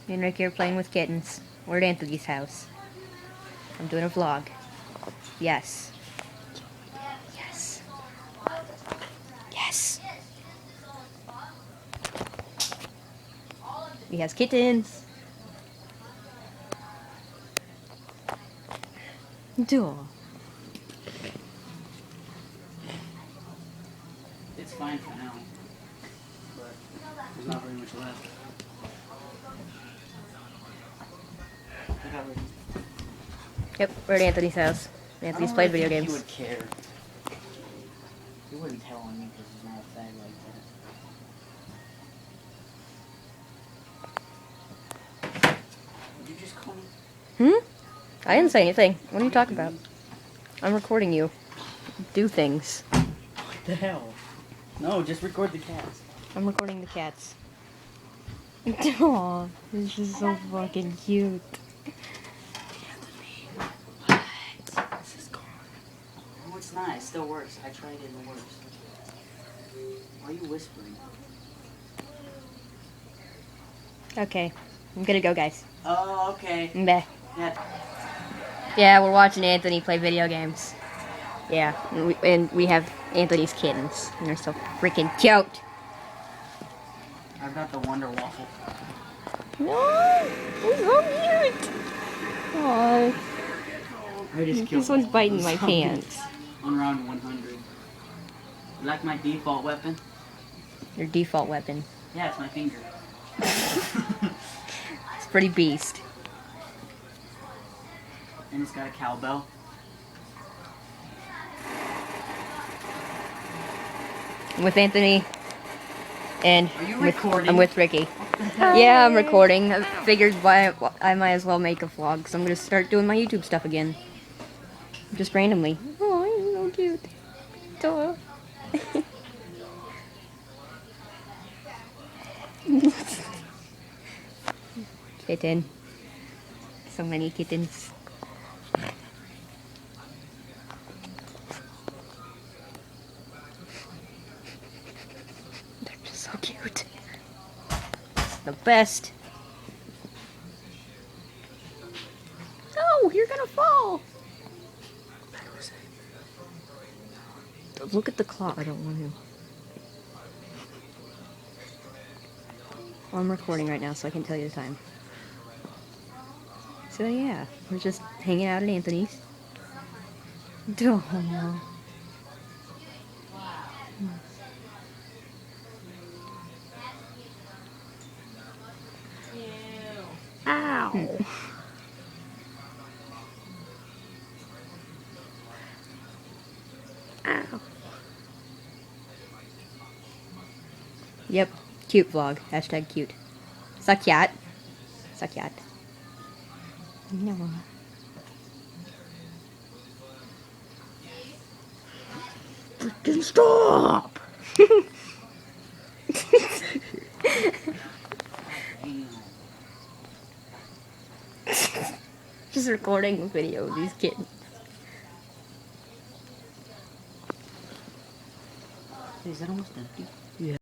Me and Ricky are playing with kittens. We're at Anthony's house. I'm doing a vlog. Yes. Yes. Yes. He has kittens. Duh. It's fine for now, but there's not very much left. Yep, we're at Anthony's house. Anthony's played video games. He would care. He wouldn't tell on me because he's not a fag like that. Did you just call me? I didn't say anything. What are you talking about? I'm recording you. Do things. What the hell? No, just record the cats. I'm recording the cats. Aww, this is just so fucking cute. Anthony, what? This is gone. No, it's not. It still works. I tried it and it works. Why are you whispering? Okay, I'm gonna go, guys. Oh, okay. Bye. Yeah. Yeah, we're watching Anthony play video games. Yeah, and we have Anthony's kittens, and they're so freaking cute. I've got the Wonder Waffle. No, he's so cute. Aww, I just killed this one's all biting of my them. pants. On round 100. You like my default weapon? Your default weapon. Yeah, it's my finger. It's pretty beast. And it's got a cowbell. I'm with Anthony, and Are you recording? I'm with Ricky. Yeah, I'm recording. I figured I might as well make a vlog, so I'm gonna start doing my YouTube stuff again. Just randomly. Oh, he's so cute. Duh. Kitten. So many kittens. They're just so cute. The best. Oh, you're gonna fall. Look at the clock. I don't want to. Well, I'm recording right now, so I can tell you the time. So yeah, we're just hanging out at Anthony's. Duh. Ow. Ow. Yep, cute vlog. Hashtag cute. Suck yat. Suck yat. No. Freaking stop! Just recording a video of these kittens. Is that almost empty?